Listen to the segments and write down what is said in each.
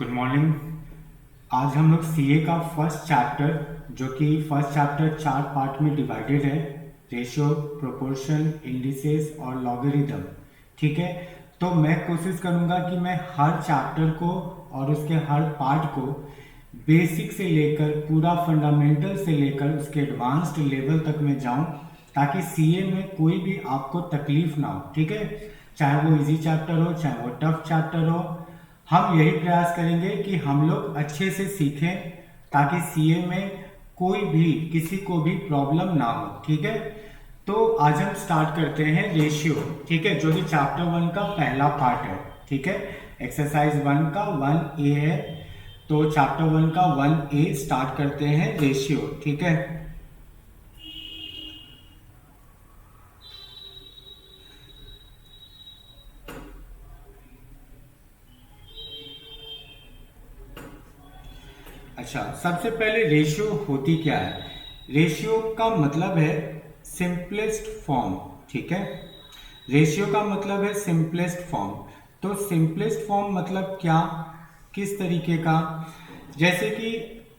Good morning. आज हम लोग सीए का फर्स्ट चैप्टर, जो कि फर्स्ट चैप्टर 4 पार्ट में डिवाइडेड है, रेशियो, प्रोपोर्शन, इंडिसेस और लॉगरिदम। ठीक है, तो मैं कोशिश करूंगा कि मैं हर चैप्टर को और उसके हर पार्ट को बेसिक से लेकर पूरा फंडामेंटल से लेकर उसके एडवांस्ड लेवल तक में जाऊं, ताकि सीए में कोई भी आपको तकलीफ ना हो। ठीक है, चाहे वो इजी चैप्टर हो चाहे वो टफ चैप्टर हो, हम यही प्रयास करेंगे कि हम लोग अच्छे से सीखें, ताकि सीए में कोई भी किसी को भी प्रॉब्लम ना हो। ठीक है, तो आज हम स्टार्ट करते हैं रेशियो। ठीक है, जो कि चैप्टर 1 का पहला पार्ट है। ठीक है, एक्सरसाइज 1 का 1A है, तो चैप्टर 1 का 1A स्टार्ट करते हैं, रेशियो। ठीक है, अच्छा, सबसे पहले रेशियो होती क्या है? रेशियो का मतलब है सिंपलेस्ट फॉर्म। ठीक है, रेशियो का मतलब है सिंपलेस्ट फॉर्म। तो सिंपलेस्ट फॉर्म मतलब क्या, किस तरीके का? जैसे कि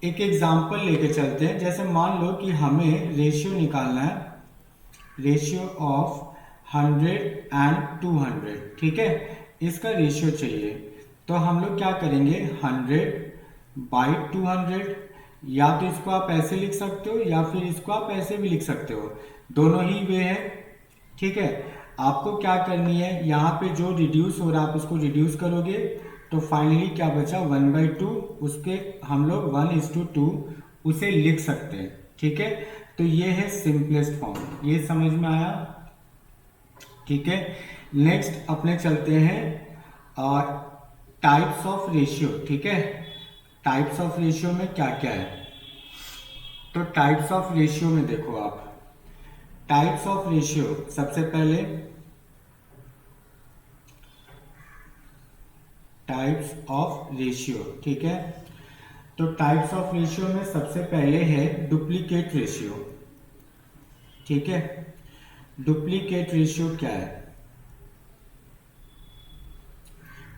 एक एग्जांपल लेके चलते हैं। जैसे मान लो कि हमें रेशियो निकालना है, रेशियो ऑफ 100 एंड 200। ठीक है, इसका रेशियो चाहिए। तो हम लोग क्या करेंगे, 100/200, या तो इसको आप ऐसे लिख सकते हो या फिर इसको आप ऐसे भी लिख सकते हो, दोनों ही वे है। ठीक है, आपको क्या करनी है, यहाँ पे जो रिड्यूस हो रहा है आप उसको रिड्यूस करोगे, तो फाइनली क्या बचा, 1/2। उसके हम लोग 1:2 उसे लिख सकते हैं। ठीक है, तो ये है सिंपलेस्ट फॉर्म। ये समझ में आया? ठीक है, नेक्स्ट अपने चलते हैं टाइप्स ऑफ रेशियो। ठीक है, टाइप्स ऑफ रेशियो में क्या क्या है? तो टाइप्स ऑफ रेशियो में देखो आप, टाइप्स ऑफ रेशियो सबसे पहले, टाइप्स ऑफ रेशियो। ठीक है, तो टाइप्स ऑफ रेशियो में सबसे पहले है डुप्लीकेट रेशियो। ठीक है, डुप्लीकेट रेशियो क्या है?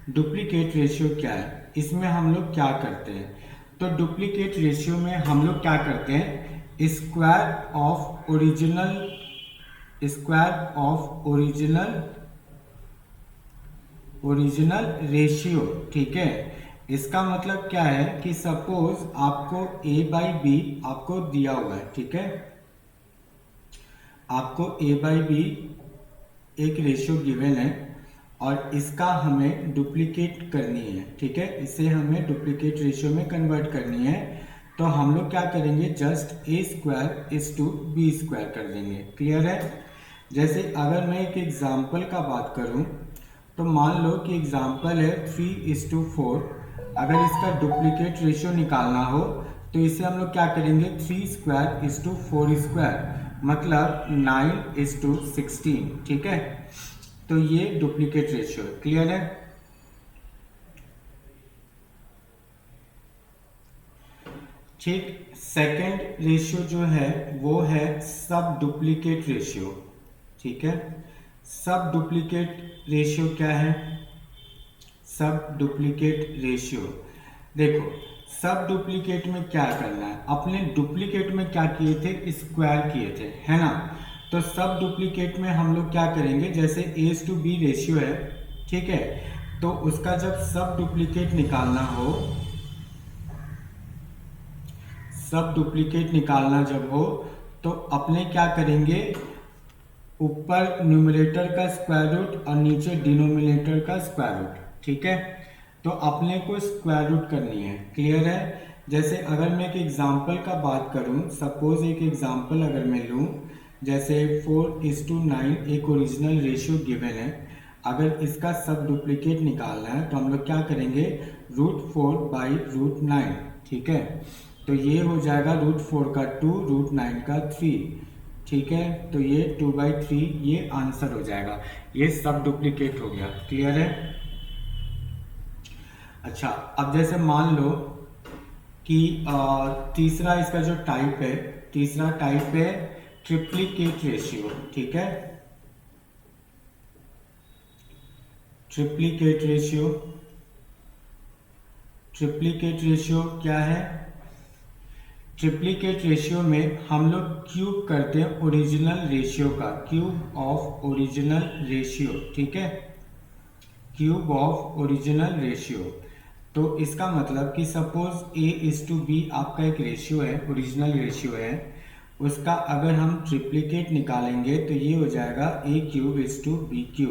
डुप्लीकेट रेशियो क्या है, इसमें हम लोग क्या करते हैं? तो डुप्लीकेट रेशियो में हम लोग क्या करते हैं, square of original, square of original ratio. ठीक है, इसका मतलब क्या है कि सपोज आपको A/B आपको दिया हुआ है। ठीक है, आपको A/B एक रेशियो गिवन है और इसका हमें डुप्लीकेट करनी है। ठीक है, इसे हमें डुप्लीकेट रेशियो में कन्वर्ट करनी है। तो हम लोग क्या करेंगे, जस्ट A² कर देंगे। क्लियर है? जैसे अगर मैं एक एग्जाम्पल का बात करूं, तो मान लो कि एग्जाम्पल है 3:4। अगर इसका डुप्लीकेट रेशियो निकालना हो तो इसे हम लोग क्या करेंगे, 3² मतलब 9:16। ठीक है, तो ये डुप्लीकेट रेशियो है। क्लियर है? ठीक, सेकंड रेशियो जो है वो है सब डुप्लीकेट रेशियो। ठीक है, सब डुप्लीकेट रेशियो क्या है? सब डुप्लीकेट रेशियो, देखो सब डुप्लीकेट में क्या करना है, अपने डुप्लीकेट में क्या किए थे, स्क्वायर किए थे, है ना? तो सब डुप्लीकेट में हम लोग क्या करेंगे, जैसे A/B रेशियो है। ठीक है, तो उसका जब सब डुप्लीकेट निकालना हो, सब डुप्लीकेट निकालना जब हो, तो अपने क्या करेंगे, ऊपर न्यूमरेटर का स्क्वायर रूट और नीचे डिनोमिनेटर का स्क्वायर रूट। ठीक है, तो अपने को स्क्वायर रूट करनी है। क्लियर है? जैसे अगर मैं एक एग्जांपल का बात करूं, सपोज एक एग्जांपल अगर मैं लूं, जैसे 4:9 एक ओरिजिनल रेशियो गिवन है। अगर इसका सब डुप्लीकेट निकालना है तो हम लोग क्या करेंगे, √4/√9। ठीक है, तो ये हो जाएगा √4 का 2, √9 का 3। ठीक है, तो ये 2/3 ये आंसर हो जाएगा। ये सब डुप्लीकेट हो गया। क्लियर है? अच्छा, अब जैसे मान लो कि तीसरा इसका जो टाइप है, तीसरा टाइप है ट्रिप्लीकेट रेशियो। ठीक है, ट्रिप्लीकेट रेशियो ट्रिप्लिकेट रेशियो क्या है? ट्रिप्लिकेट रेशियो में हम लोग क्यूब करते हैं ओरिजिनल रेशियो का, क्यूब ऑफ ओरिजिनल रेशियो, ठीक है, क्यूब ऑफ ओरिजिनल रेशियो। तो इसका मतलब कि सपोज A:B आपका एक रेशियो है, ओरिजिनल रेशियो है, उसका अगर हम ट्रिप्लिकेट निकालेंगे तो ये हो जाएगा A⁴:B⁴,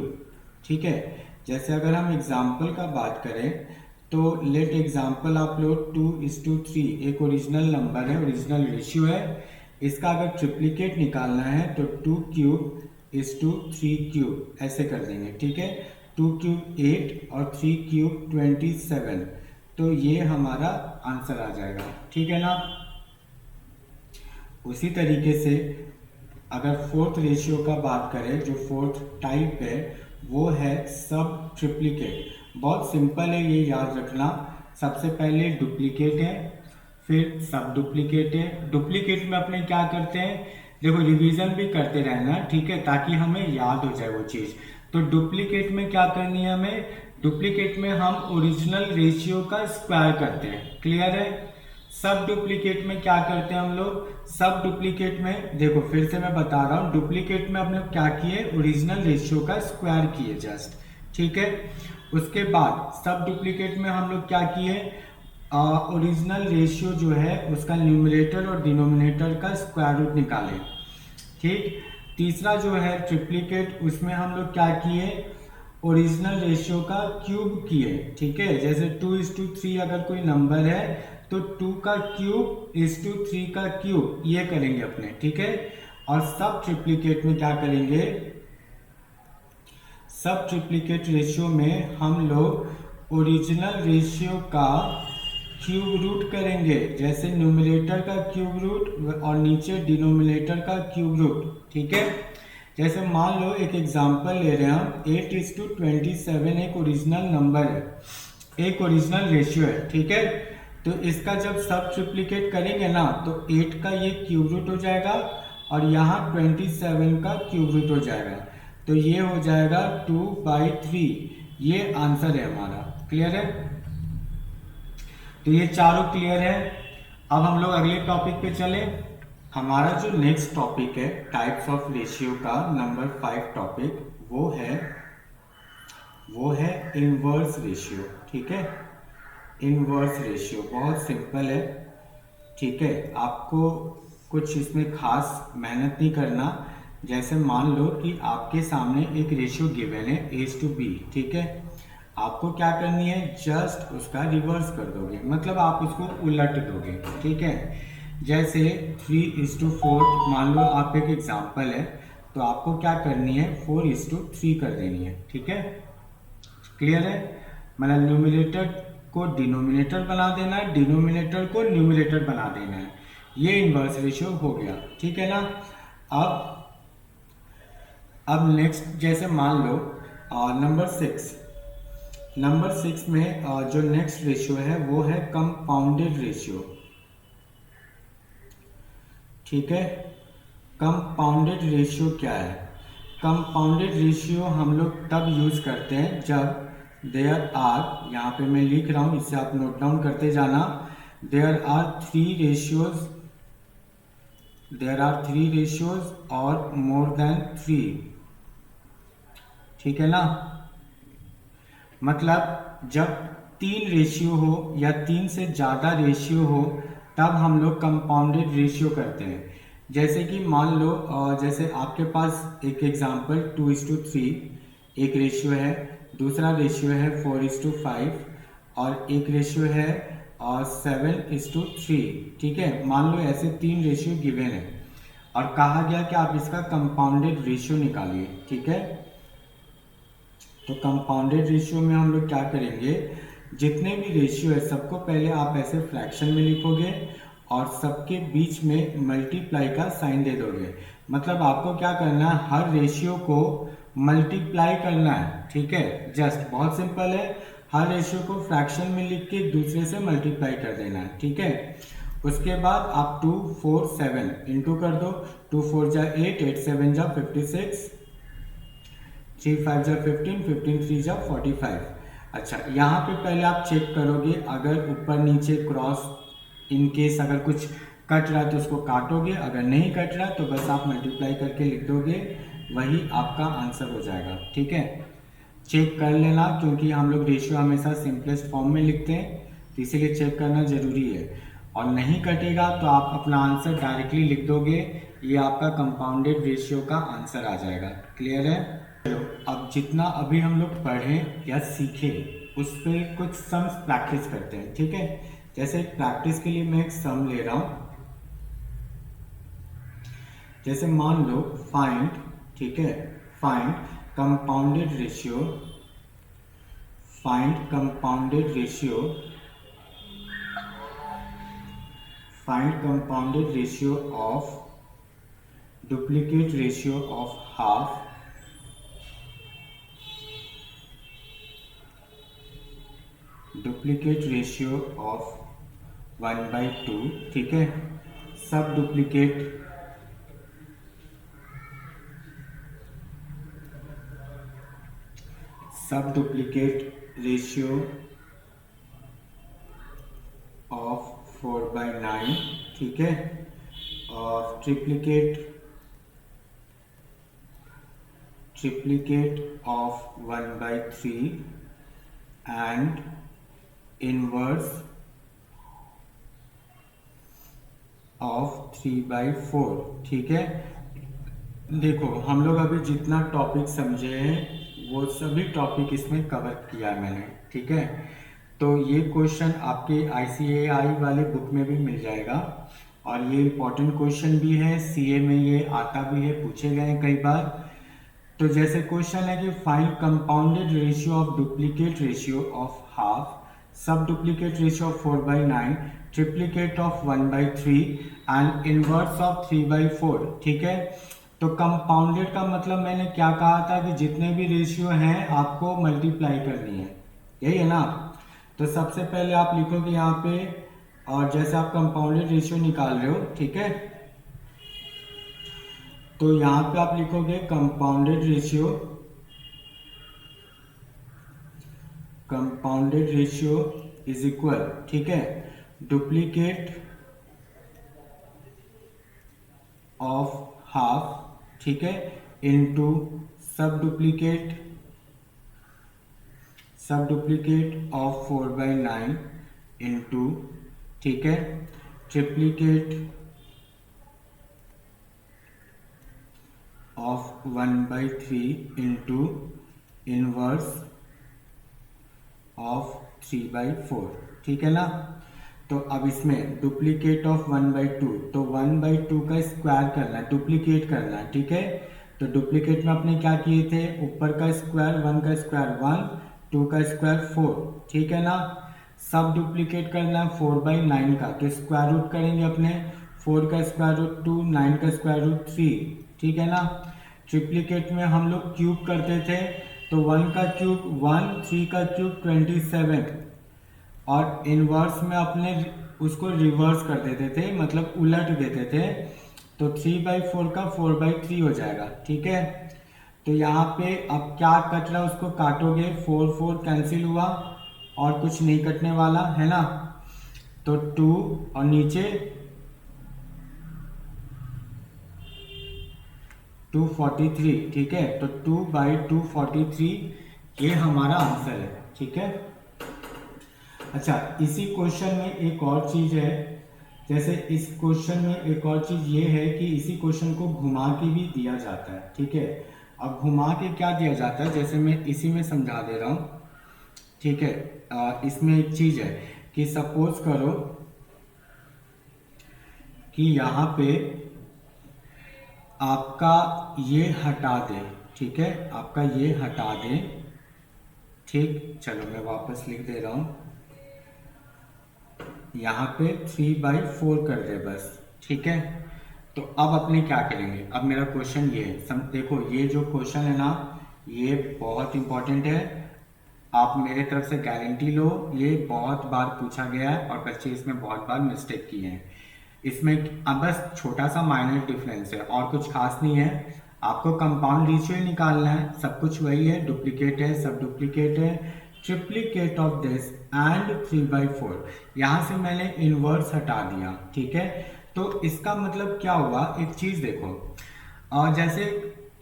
ठीक है। जैसे अगर हम एग्जाम्पल का बात करें तो लेट एग्जाम्पल आप लोग 2:3 एक ओरिजिनल नंबर है, ओरिजिनल रेशियो है, इसका अगर ट्रिप्लिकेट निकालना है तो 2⁴:3⁴ ऐसे कर देंगे, ठीक है। 2³ 8 और 3³ 27, तो ये हमारा आंसर आ जाएगा, ठीक है ना। उसी तरीके से अगर फोर्थ रेशियो का बात करें, जो फोर्थ टाइप है वो है सब ट्रिप्लिकेट। बहुत सिंपल है, ये याद रखना। सबसे पहले डुप्लीकेट है, फिर सब डुप्लीकेट है। डुप्लीकेट में अपने क्या करते हैं, देखो रिवीजन भी करते रहना, ठीक है, ताकि हमें याद हो जाए वो चीज़। तो डुप्लीकेट में क्या करनी है हमें, डुप्लीकेट में हम ओरिजिनल रेशियो का स्क्वायर करते हैं, क्लियर है। सब डुप्लीकेट में क्या करते हैं हम लोग, सब डुप्लीकेट में देखो फिर से मैं बता रहा हूँ, डुप्लीकेट में हमने क्या किए, ओरिजिनल रेशियो का स्क्वायर किए जस्ट, ठीक है। उसके बाद सब डुप्लीकेट में हम लोग क्या किए, ओरिजिनल रेशियो जो है उसका न्यूमरेटर और डिनोमिनेटर का स्क्वायर रूट निकाले, ठीक। तीसरा जो है ट्रिप्लिकेट, उसमें हम लोग क्या किए, ओरिजिनल रेशियो का क्यूब किए, ठीक है। जैसे 2:3 अगर कोई नंबर है तो 2 का क्यूब 3 का क्यूब, ये करेंगे अपने, ठीक है। और सब ट्रिप्लिकेट में क्या करेंगे, सब ट्रिप्लिकेट रेशियो में हम लोग ओरिजिनल रेशियो का क्यूब रूट करेंगे, जैसे न्यूमरेटर का क्यूब रूट और नीचे डिनोमिनेटर का क्यूब रूट, ठीक है। जैसे मान लो एक एग्जांपल ले रहे हैं हम, 8:27 एक ओरिजिनल नंबर है, एक ओरिजिनल रेशियो है, ठीक है। तो इसका जब सब ट्रिप्लिकेट करेंगे ना तो 8 का ये क्यूब रूट हो जाएगा और यहाँ 27 का क्यूब रूट हो जाएगा, तो ये हो जाएगा 2/3, ये आंसर है हमारा, क्लियर है। तो ये चारों क्लियर है। अब हम लोग अगले टॉपिक पे चले। हमारा जो नेक्स्ट टॉपिक है टाइप्स ऑफ रेशियो का नंबर 5 टॉपिक, वो है इनवर्स रेशियो, ठीक है। इनवर्स रेशियो बहुत सिंपल है, ठीक है, आपको कुछ इसमें खास मेहनत नहीं करना। जैसे मान लो कि आपके सामने एक रेशियो गिवन है A:B, ठीक है। आपको क्या करनी है, जस्ट उसका रिवर्स कर दोगे, मतलब आप उसको उलट दोगे, ठीक है। जैसे 3:4 मान लो आप एक एग्जाम्पल है, तो आपको क्या करनी है 4:3 कर देनी है, ठीक है, क्लियर है। मतलब न्यूमरेटर को डिनोमिनेटर बना देना है, डिनोमिनेटर को न्यूमरेटर बना देना है, ये इनवर्स रेशियो हो गया, ठीक है ना। अब नेक्स्ट जैसे मान लो नंबर 6 में जो नेक्स्ट रेशियो है वो है कंपाउंडेड रेशियो, ठीक है। कंपाउंडेड रेशियो क्या है, कंपाउंडेड रेशियो हम लोग तब यूज करते हैं जब देयर आर, यहाँ पे मैं लिख रहा हूँ, इससे आप नोट डाउन करते जाना, देयर आर थ्री रेशियोज और मोर देन 3, ठीक है ना। मतलब जब 3 रेशियो हो या 3 से ज़्यादा रेशियो हो तब हम लोग कंपाउंडेड रेशियो करते हैं। जैसे कि मान लो जैसे आपके पास एक एग्जांपल 2:3 एक रेशियो है, दूसरा रेशियो है 4:5 और एक रेशियो है 7:3, ठीक है। मान लो ऐसे 3 रेशियो गिवन है और कहा गया कि आप इसका कंपाउंडेड रेशियो निकालिए, ठीक है। तो कंपाउंडेड रेशियो में हम लोग क्या करेंगे, जितने भी रेशियो है सबको पहले आप ऐसे फ्रैक्शन में लिखोगे और सबके बीच में मल्टीप्लाई का साइन दे दोगे। मतलब आपको क्या करना है, हर रेशियो को मल्टीप्लाई करना है, ठीक है। जस्ट बहुत सिंपल है, हर रेशियो को फ्रैक्शन में लिख के दूसरे से मल्टीप्लाई कर देना है, ठीक है। उसके बाद आप 2, 4, 7 इंटू कर दो, 2 4 जा 8, 8 7 56, 3 5 जा 15, 15 3 जा 45। अच्छा, यहाँ पे पहले आप चेक करोगे, अगर ऊपर नीचे क्रॉस इन केस अगर कुछ कट रहा है तो उसको काटोगे, अगर नहीं कट रहा तो बस आप मल्टीप्लाई करके लिख दोगे, वही आपका आंसर हो जाएगा। ठीक है, चेक कर लेना, क्योंकि हम लोग रेशियो हमेशा सिंपलेस्ट फॉर्म में लिखते हैं, तो इसीलिए चेक करना ज़रूरी है। और नहीं कटेगा तो आप अपना आंसर डायरेक्टली लिख दोगे, ये आपका कंपाउंडेड रेशियो का आंसर आ जाएगा। क्लियर है? चलो, अब जितना अभी हम लोग पढ़ें या सीखें उस पर कुछ सम्स प्रैक्टिस करते हैं। ठीक है, जैसे प्रैक्टिस के लिए मैं एक सम ले रहा हूँ। जैसे मान लो फाइंड, ठीक है, find compounded ratio, find compounded ratio, find compounded ratio of duplicate ratio of half, duplicate ratio of 1/2। ठीक है, सब डुप्लीकेट, सब डुप्लीकेट रेशियो ऑफ 4/9। ठीक है, और triplicate, triplicate of 1/3 and inverse of 3/4। ठीक है, देखो हम लोग अभी जितना टॉपिक समझे हैं वो सभी टॉपिक इसमें कवर किया है मैंने। ठीक है, तो ये क्वेश्चन आपके ICAI वाले बुक में भी मिल जाएगा, और ये इम्पोर्टेंट क्वेश्चन भी है, CA में ये आता भी है, पूछे गए हैं कई बार। तो जैसे क्वेश्चन है कि find compounded ratio of duplicate ratio of half, sub duplicate ratio of 4/9, triplicate of 1/3 and inverse of 3/4। ठीक है, तो कंपाउंडेड का मतलब मैंने क्या कहा था कि जितने भी रेशियो हैं आपको मल्टीप्लाई करनी है, यही है ना। तो सबसे पहले आप लिखोगे यहाँ पे, और जैसे आप कंपाउंडेड रेशियो निकाल रहे हो, ठीक है, तो यहाँ पे आप लिखोगे compounded ratio, compounded ratio is equal, ठीक है, डुप्लीकेट ऑफ हाफ, ठीक है, इनटू सब डुप्लीकेट, सब डुप्लीकेट ऑफ 4/9 इनटू, ठीक है, triplicate of 1/3 into inverse of 3/4। ठीक है ना। तो अब इसमें डुप्लीकेट ऑफ 1/2, तो 1/2 का स्क्वायर करना है, डुप्लीकेट करना है। ठीक है, तो डुप्लीकेट में अपने क्या किए थे, ऊपर का स्क्वायर 1 का स्क्वायर 1, 2 का स्क्वायर 4। ठीक है ना, सब डुप्लीकेट करना है 4/9 का, तो स्क्वायर रूट करेंगे अपने, 4 का स्क्वायर रूट 2, 9 का स्क्वायर रूट 3। ठीक है ना, ट्रिप्लीकेट में हम लोग क्यूब करते थे, तो 1 का क्यूब 1, 3 का क्यूब 27, और इनवर्स में अपने उसको रिवर्स कर देते थे, मतलब उलट देते थे, तो 3/4 का 4/3 हो जाएगा। ठीक है, तो यहाँ पे अब क्या कट रहा है उसको काटोगे, 4 4 कैंसिल हुआ और कुछ नहीं कटने वाला है ना, तो 2 और नीचे 243। ठीक है, तो 2/243 ये हमारा आंसर है। ठीक है, अच्छा इसी क्वेश्चन में एक और चीज है, जैसे इस क्वेश्चन में एक और चीज ये है कि इसी क्वेश्चन को घुमा के भी दिया जाता है। ठीक है, अब घुमा के क्या दिया जाता है, जैसे मैं इसी में समझा दे रहा हूँ। ठीक है, इसमें एक चीज है कि सपोज करो कि यहाँ पे आपका ये हटा दे, ठीक है, आपका ये हटा दे। ठीक, चलो मैं वापस लिख दे रहा हूँ, यहाँ पे 3/4 कर दे बस। ठीक है, तो अब अपने क्या करेंगे, अब मेरा क्वेश्चन ये है, देखो ये जो क्वेश्चन है ना ये बहुत इंपॉर्टेंट है, आप मेरे तरफ से गारंटी लो, ये बहुत बार पूछा गया है और बच्चे इसमें बहुत बार मिस्टेक किए हैं। इसमें अब बस छोटा सा माइनर डिफरेंस है और कुछ खास नहीं है, आपको कंपाउंड रेशियो ही निकालना है, सब कुछ वही है, डुप्लीकेट है, सब डुप्लीकेट है, ट्रिप्लीकेट ऑफ दिस एंड 3/4। यहाँ से मैंने इनवर्स हटा दिया, ठीक है। तो इसका मतलब क्या हुआ, एक चीज देखो, जैसे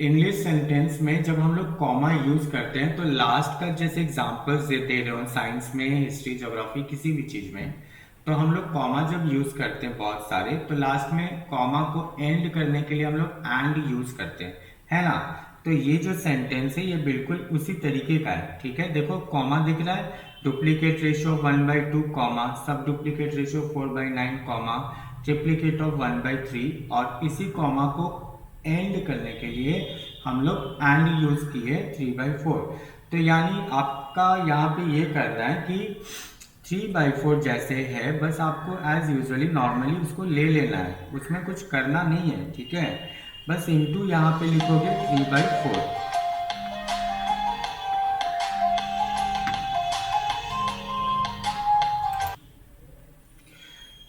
इंग्लिश सेंटेंस में जब हम लोग कॉमा यूज करते हैं तो लास्ट का, जैसे एग्जांपल्स दे रहे हो साइंस में, हिस्ट्री, ज्योग्राफी, किसी भी चीज में, तो हम लोग कॉमा जब यूज करते हैं बहुत सारे, तो लास्ट में कॉमा को एंड करने के लिए हम लोग एंड यूज करते हैं, है ना। तो ये जो सेंटेंस है ये बिल्कुल उसी तरीके का है, ठीक है। देखो कॉमा दिख रहा है, डुप्लीकेट रेशियो 1/2 कॉमा, सब duplicate ratio 4/9 comma, triplicate of 1/3, और इसी कॉमा को एंड करने के लिए हम लोग एंड यूज किए 3/4। तो यानी आपका यहाँ पे ये करना है कि 3/4 जैसे है, बस आपको एज यूजुअली नॉर्मली उसको ले लेना है, उसमें कुछ करना नहीं है, ठीक है। बस इंटू यहाँ पे लिखोगे 3/4।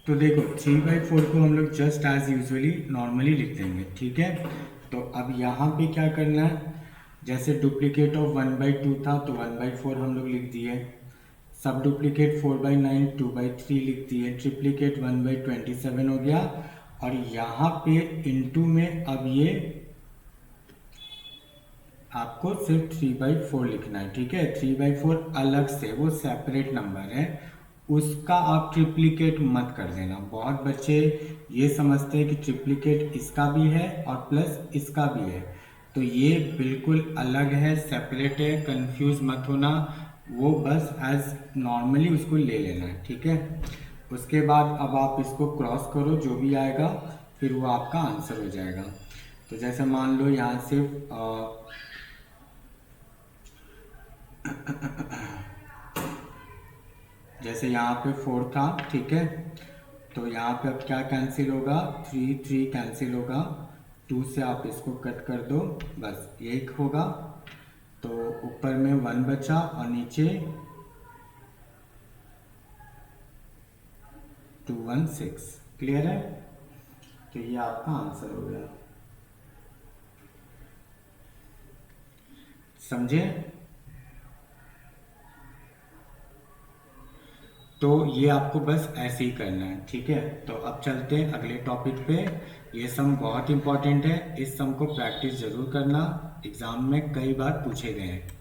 तो देखो 3/4 को हम लोग जस्ट एज यूजुअली नॉर्मली लिख देंगे, ठीक है। तो अब यहाँ पे क्या करना है, जैसे डुप्लीकेट ऑफ 1/2 था तो 1/4 हम लोग लिख दिए, सब डुप्लीकेट 4/9 2/3 लिख दिए, ट्रिप्लीकेट 1/27 हो गया, और यहाँ पे इनटू में अब ये आपको सिर्फ 3/4 लिखना है, ठीक है। 3/4 अलग से, वो सेपरेट नंबर है, उसका आप ट्रिप्लीकेट मत कर देना। बहुत बच्चे ये समझते हैं कि ट्रिप्लीकेट इसका भी है और प्लस इसका भी है, तो ये बिल्कुल अलग है, सेपरेट है, कंफ्यूज मत होना, वो बस एज नॉर्मली उसको ले लेना है, ठीक है। उसके बाद अब आप इसको क्रॉस करो, जो भी आएगा फिर वो आपका आंसर हो जाएगा। तो जैसे मान लो यहाँ सिर्फ जैसे यहाँ पे 4 था, ठीक है, तो यहाँ पे अब क्या कैंसिल होगा, 3 कैंसिल होगा, 2 से आप इसको कट कर दो, बस 1 होगा, तो ऊपर में 1 बचा और नीचे 216। क्लियर है, तो ये आपका आंसर हो गया, समझे। तो ये आपको बस ऐसे ही करना है, ठीक है। तो अब चलते हैं अगले टॉपिक पे। ये सम बहुत इंपॉर्टेंट है, इस सम को प्रैक्टिस जरूर करना, एग्जाम में कई बार पूछे गए हैं।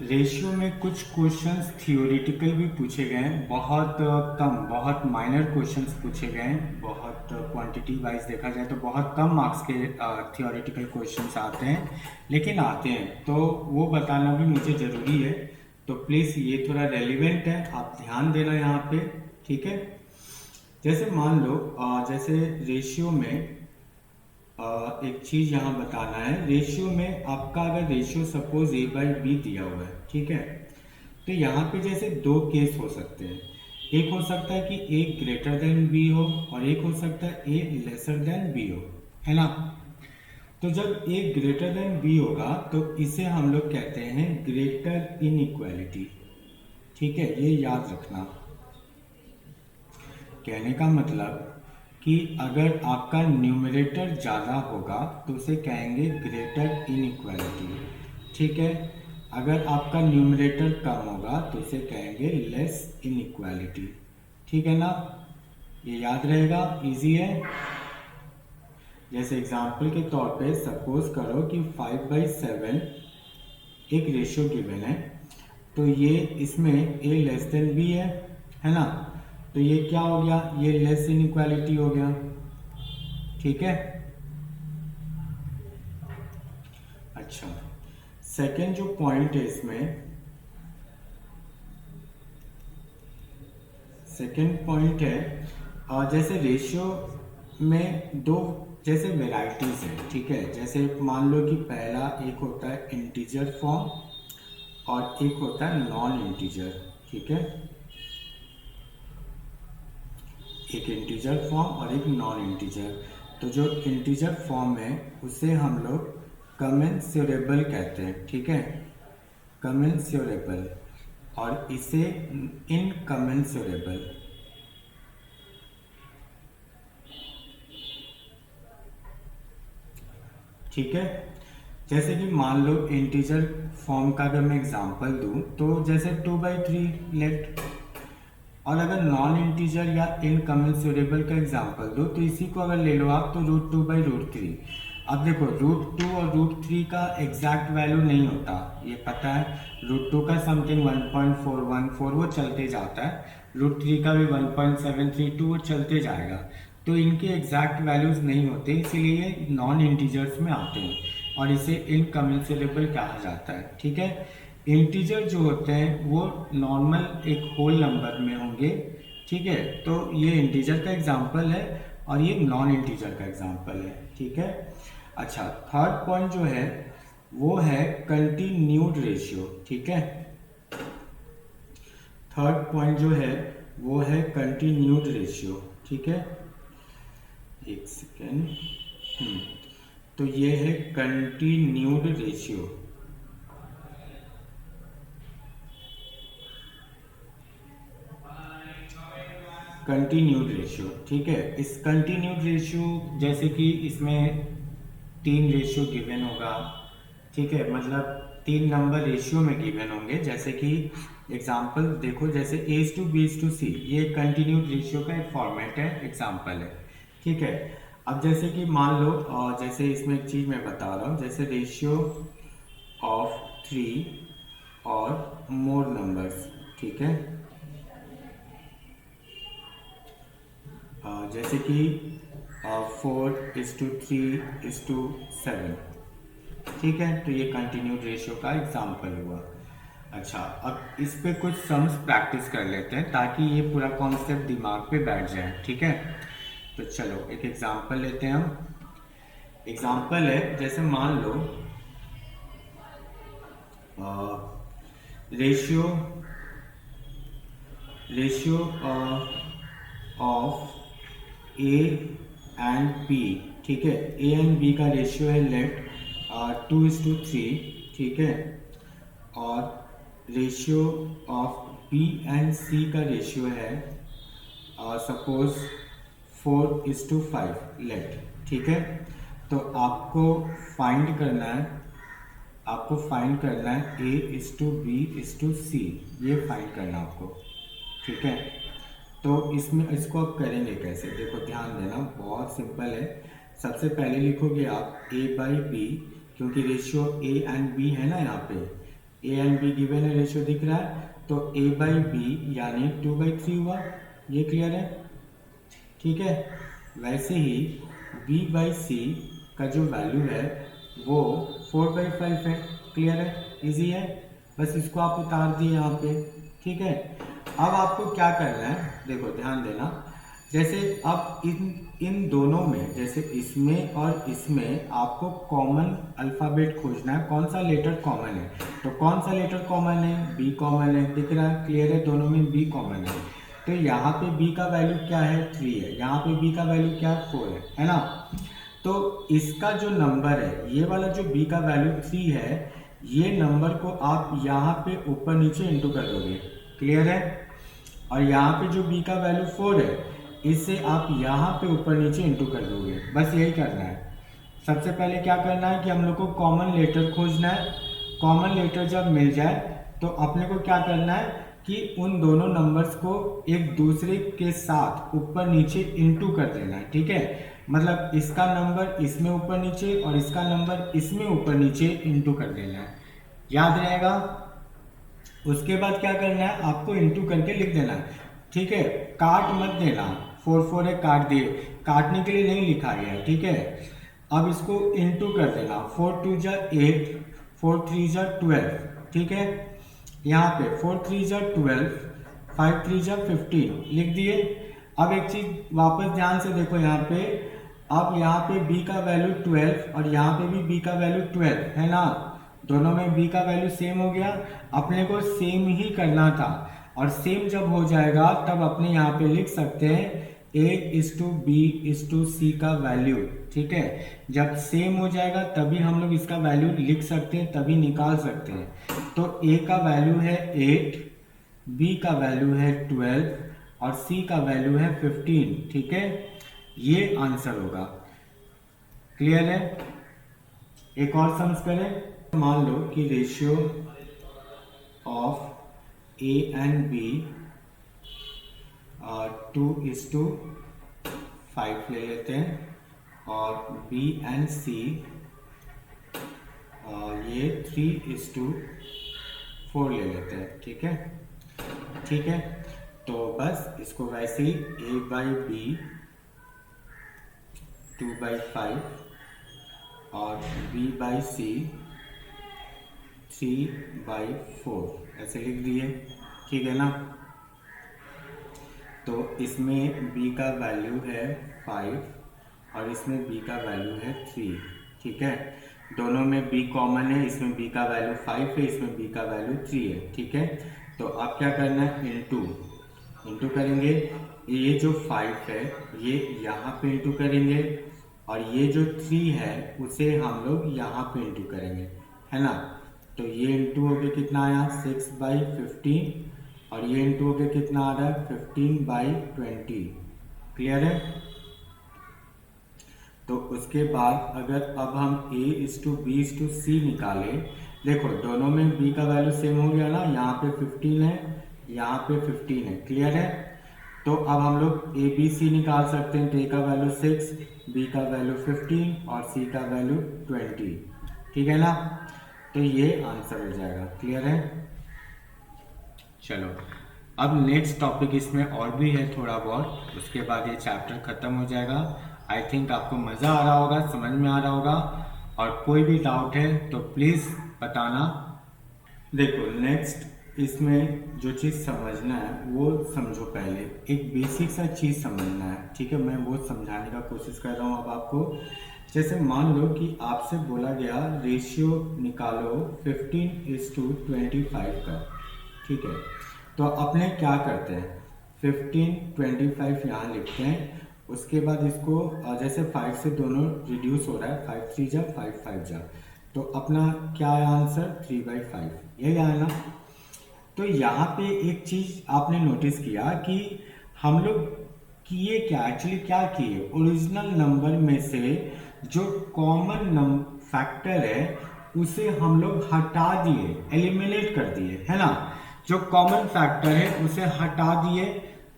रेशियो में कुछ क्वेश्चंस थियोरेटिकल भी पूछे गए हैं, बहुत कम, बहुत माइनर क्वेश्चंस पूछे गए हैं, बहुत क्वांटिटी वाइज देखा जाए तो बहुत कम मार्क्स के थियोरेटिकल क्वेश्चंस आते हैं, लेकिन आते हैं, तो वो बताना भी मुझे ज़रूरी है। तो प्लीज़ ये थोड़ा रेलिवेंट है, आप ध्यान देना यहाँ पे, ठीक है। जैसे मान लो जैसे रेशियो में एक चीज यहाँ बताना है, रेशियो में आपका अगर रेशियो सपोज A/B दिया हुआ है, ठीक है, तो यहाँ पे जैसे दो केस हो सकते हैं, एक हो सकता है कि A ग्रेटर देन B हो और एक हो सकता है A लेसर देन B हो, है ना। तो जब A ग्रेटर देन B होगा तो इसे हम लोग कहते हैं ग्रेटर इनइक्वालिटी, ठीक है, ये याद रखना। कहने का मतलब कि अगर आपका न्यूमरेटर ज़्यादा होगा तो उसे कहेंगे ग्रेटर इनइक्वालिटी, ठीक है। अगर आपका न्यूमरेटर कम होगा तो उसे कहेंगे लेस इनइक्वालिटी, ठीक है ना। ये याद रहेगा, इजी है। जैसे एग्जांपल के तौर पे सपोज करो कि 5/7 एक रेशियो गिवन है, तो ये इसमें A लेस देन B है ना, तो ये क्या हो गया, ये लेस इनइक्वालिटी हो गया, ठीक है। अच्छा, सेकंड जो पॉइंट है इसमें, सेकंड पॉइंट है, और जैसे रेशियो में दो जैसे वेराइटीज है, ठीक है। जैसे मान लो कि पहला एक होता है इंटीजर फॉर्म और एक होता है नॉन इंटीजर, ठीक है, एक इंटीजर फॉर्म और एक नॉन इंटीजर। तो जो इंटीजर फॉर्म है उसे हम लोग कमेंसुरेबल कहते हैं, ठीक है, कमेंसुरेबल, और इसे इनकमेंसुरेबल, ठीक है। जैसे कि मान लो इंटीजर फॉर्म का अगर मैं एग्जांपल दूं तो जैसे 2/3 लेट, और अगर नॉन इंटीजर या इनकमेंसुरेबल का एग्जांपल दो तो इसी को अगर ले लो आप तो √2/√3। अब देखो √2 और √3 का एग्जैक्ट वैल्यू नहीं होता, ये पता है। √2 का समथिंग 1.414 वो चलते जाता है, √3 का भी 1.732 वो चलते जाएगा। तो इनके एग्जैक्ट वैल्यूज नहीं होते, इसीलिए ये नॉन इंटीजर्स में आते हैं और इसे इनकमेंसुरेबल कहा जाता है। ठीक है, इंटीजर जो होते हैं वो नॉर्मल एक होल नंबर में होंगे। ठीक है, तो ये इंटीजर का एग्जांपल है और ये नॉन इंटीजर का एग्जांपल है। ठीक है, अच्छा थर्ड पॉइंट जो है वो है कंटिन्यूड रेशियो। ठीक है, थर्ड पॉइंट जो है वो है कंटिन्यूड रेशियो। ठीक है, एक सेकेंड। तो ये है कंटिन्यूड रेशियो। कंटिन्यूड रेशियो, ठीक है, इस कंटिन्यूड रेशियो जैसे कि इसमें 3 रेशियो गिवन होगा। ठीक है, मतलब 3 नंबर रेशियो में गिवन होंगे। जैसे कि एग्जांपल देखो, जैसे A/B/C, ये कंटिन्यूड रेशियो का एक फॉर्मेट है, एग्जांपल है। ठीक है, अब जैसे कि मान लो, जैसे इसमें एक चीज़ मैं बता रहा हूँ, जैसे रेशियो ऑफ 3 और मोर नंबर्स। ठीक है, जैसे कि 4:3:7। ठीक है, तो ये कंटिन्यूड रेशियो का एग्जांपल हुआ। अच्छा, अब इस पे कुछ सम्स प्रैक्टिस कर लेते हैं ताकि ये पूरा कॉन्सेप्ट दिमाग पे बैठ जाए। ठीक है, तो चलो एक एग्जांपल लेते हैं हम। एग्जांपल है, जैसे मान लो ratio ratio of A and B. ठीक है, ए एंड बी का रेशियो है लेट 2:3। ठीक है, और ratio of B and C का रेशियो है सपोज 4:5 लेट। ठीक है, तो आपको फाइंड करना है A/B/C, ये फाइंड करना आपको। ठीक है, तो इसमें इसको आप करेंगे कैसे, देखो ध्यान देना, बहुत सिंपल है। सबसे पहले लिखोगे आप A/B, क्योंकि रेशियो A एंड B है ना, यहाँ पे A एंड B गिवन है, रेशियो दिख रहा है, तो A/B यानी 2/3 हुआ। ये क्लियर है? ठीक है, वैसे ही B/C का जो वैल्यू है वो 4/5 है। क्लियर है, इजी है, बस इसको आप उतार दिए यहाँ पे। ठीक है, अब आपको क्या करना है, देखो ध्यान देना, जैसे अब इन दोनों में, जैसे इसमें और इसमें आपको कॉमन अल्फ़ाबेट खोजना है। कौन सा लेटर कॉमन है, तो कौन सा लेटर कॉमन है, बी कॉमन है, दिख रहा है, क्लियर है, दोनों में बी कॉमन है। तो यहाँ पे बी का वैल्यू क्या है, 3 है, यहाँ पे बी का वैल्यू क्या है, 4 है ना। तो इसका जो नंबर है, ये वाला जो b का वैल्यू 3 है, ये नंबर को आप यहाँ पे ऊपर नीचे इंटू कर दोगे। क्लियर है, और यहाँ पे जो b का वैल्यू 4 है, इससे आप यहाँ पे ऊपर नीचे इंटू कर दोगे। बस यही करना है। सबसे पहले क्या करना है कि हम लोग को कॉमन लेटर खोजना है। कॉमन लेटर जब मिल जाए तो अपने को क्या करना है कि उन दोनों नंबर्स को एक दूसरे के साथ ऊपर नीचे इंटू कर देना है। ठीक है, मतलब इसका नंबर इसमें ऊपर नीचे और इसका नंबर इसमें ऊपर नीचे इंटू कर देना है, याद रहेगा। उसके बाद क्या करना है, आपको इंटू करके लिख देना है। ठीक है, काट मत देना, 4 है काट दिए, काटने के लिए नहीं लिखा गया है। ठीक है, अब इसको इंटू कर देना, 4×2=8, 4×3=12। ठीक है, यहाँ पे 4×3=12, 5×3=15 लिख दिए। अब एक चीज वापस ध्यान से देखो यहाँ पे, अब यहाँ पे b का वैल्यू 12 और यहाँ पे भी b का वैल्यू 12 है ना, दोनों में b का वैल्यू सेम हो गया। अपने को सेम ही करना था, और सेम जब हो जाएगा तब अपने यहाँ पे लिख सकते हैं A/B/C का वैल्यू। ठीक है, जब सेम हो जाएगा तभी हम लोग इसका वैल्यू लिख सकते हैं, तभी निकाल सकते हैं। तो A का वैल्यू है 8, B का वैल्यू है 12 और C का वैल्यू है 15। ठीक है, ये आंसर होगा। क्लियर है? एक और सम्स करें। मान लो कि ratio of A and B 2:5 ले लेते हैं, और बी एंड सी ये 3:4 ले लेते हैं। ठीक है, ठीक है। तो बस इसको वैसे ही A/B 2/5 और B/C 3/4 ऐसे लिख दिए। ठीक है ना। तो इसमें B का वैल्यू है 5 और इसमें B का वैल्यू है 3। ठीक है, दोनों में B कॉमन है, इसमें B का वैल्यू 5 है, इसमें B का वैल्यू 3 है। ठीक है, तो अब क्या करना है, इंटू करेंगे। ये जो 5 है ये यहाँ पे इंटू करेंगे, और ये जो 3 है उसे हम लोग यहाँ पे इंटू करेंगे, है ना। तो ये इंटू हो गया कितना आया 6/15, और ये इंटू हो गया कितना आ रहा है 15/20। क्लियर है। तो उसके बाद अगर अब हम A/B/C निकालें, देखो दोनों में B का वैल्यू सेम हो गया ना, यहाँ पे 15 है, यहाँ पे 15 है। क्लियर है। तो अब हम लोग ABC निकाल सकते हैं। तो A का वैल्यू 6, B का वैल्यू 15 और C का वैल्यू 20। ठीक है ना। तो ये आंसर हो जाएगा। क्लियर है। चलो अब नेक्स्ट टॉपिक इसमें और भी है थोड़ा बहुत, उसके बाद ये चैप्टर खत्म हो जाएगा। आई थिंक आपको मज़ा आ रहा होगा, समझ में आ रहा होगा, और कोई भी डाउट है तो प्लीज़ बताना। देखो नेक्स्ट इसमें जो चीज़ समझना है वो समझो। पहले एक बेसिक सा चीज़ समझना है। ठीक है, मैं वो समझाने का कोशिश कर रहा हूँ अब आपको। जैसे मान लो कि आपसे बोला गया रेशियो निकालो 15:25 का। ठीक है, तो अपने क्या करते हैं, 15:25 यहाँ लिखते हैं। उसके बाद इसको जैसे 5 से दोनों रिड्यूस हो रहा है, 5 3 जा 5 5 जा, तो अपना क्या है आंसर 3/5, यही आया ना। तो यहाँ पे एक चीज़ आपने नोटिस किया कि हम लोग किए क्या, एक्चुअली क्या किए, ओरिजिनल नंबर में से जो कॉमन फैक्टर है उसे हम लोग हटा दिए, एलिमिनेट कर दिए, है ना। जो कॉमन फैक्टर है उसे हटा दिए,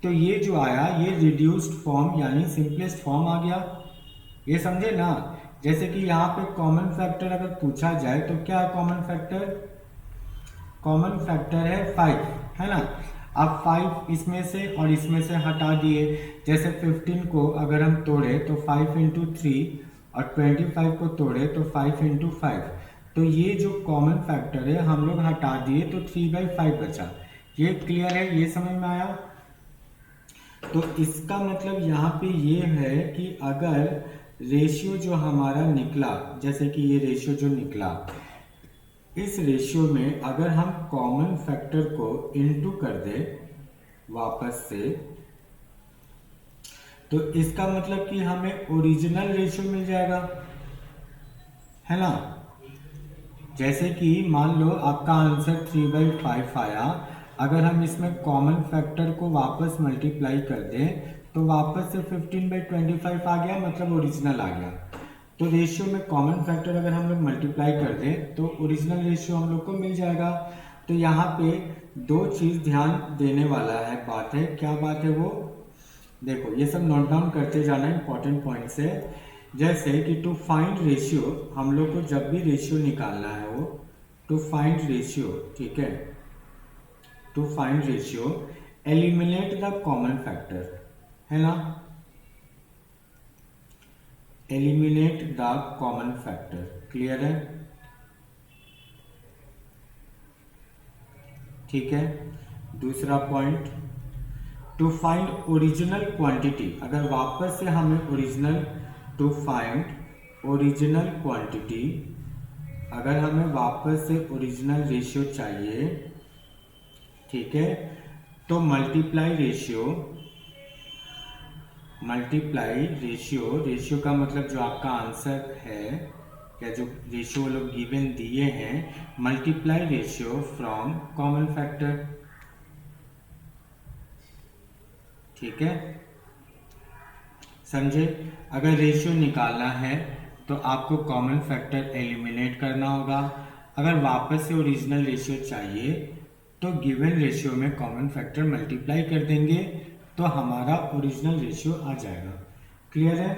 तो ये जो आया ये रिड्यूस्ड फॉर्म यानी सिंपलेस्ट फॉर्म आ गया। ये समझे ना। जैसे कि यहाँ पे कॉमन फैक्टर अगर पूछा जाए तो क्या है कॉमन फैक्टर, कॉमन फैक्टर है 5, है ना। अब 5 इसमें से और इसमें से हटा दिए। जैसे 15 को अगर हम तोड़े तो 5 × 3, और 25 को तोड़े तो 5 × 5। तो ये जो कॉमन फैक्टर है हम लोग हटा दिए, तो 3/5 बचा। ये क्लियर है, ये समझ में आया। तो इसका मतलब यहाँ पे ये है कि अगर रेशियो जो हमारा निकला, जैसे कि ये रेशियो जो निकला, इस रेशियो में अगर हम कॉमन फैक्टर को इनटू कर दे वापस से, तो इसका मतलब कि हमें ओरिजिनल रेशियो मिल जाएगा, है ना। जैसे कि मान लो आपका आंसर 3/5 आया, अगर हम इसमें कॉमन फैक्टर को वापस मल्टीप्लाई कर दें तो वापस से 15/25 आ गया, मतलब ओरिजिनल आ गया। तो रेशियो में कॉमन फैक्टर अगर हम लोग मल्टीप्लाई कर दें तो ओरिजिनल रेशियो हम लोग को मिल जाएगा। तो यहाँ पे दो चीज़ ध्यान देने वाला है, बात है, क्या बात है वो, देखो ये सब नोट डाउन करते जाना, इंपॉर्टेंट पॉइंट्स है। जैसे कि टू फाइंड रेशियो, हम लोग को जब भी रेशियो निकालना है वो टू फाइंड रेशियो, ठीक है, to find ratio eliminate the common factor, है ना, eliminate the common factor. Clear है। ठीक है, दूसरा point to find original quantity, अगर वापस से हमें original, to find original quantity, अगर हमें वापस से ओरिजिनल रेशियो चाहिए, ठीक है, तो multiply ratio, multiply ratio, ratio का मतलब जो आपका आंसर है या जो रेशियो वो लोग गिवन दिए हैं, multiply ratio from common factor. ठीक है, समझे। अगर रेशियो निकालना है तो आपको कॉमन फैक्टर एलिमिनेट करना होगा। अगर वापस से ओरिजिनल रेशियो चाहिए तो गिवन रेशियो में कॉमन फैक्टर मल्टीप्लाई कर देंगे तो हमारा ओरिजिनल रेशियो आ जाएगा। क्लियर है?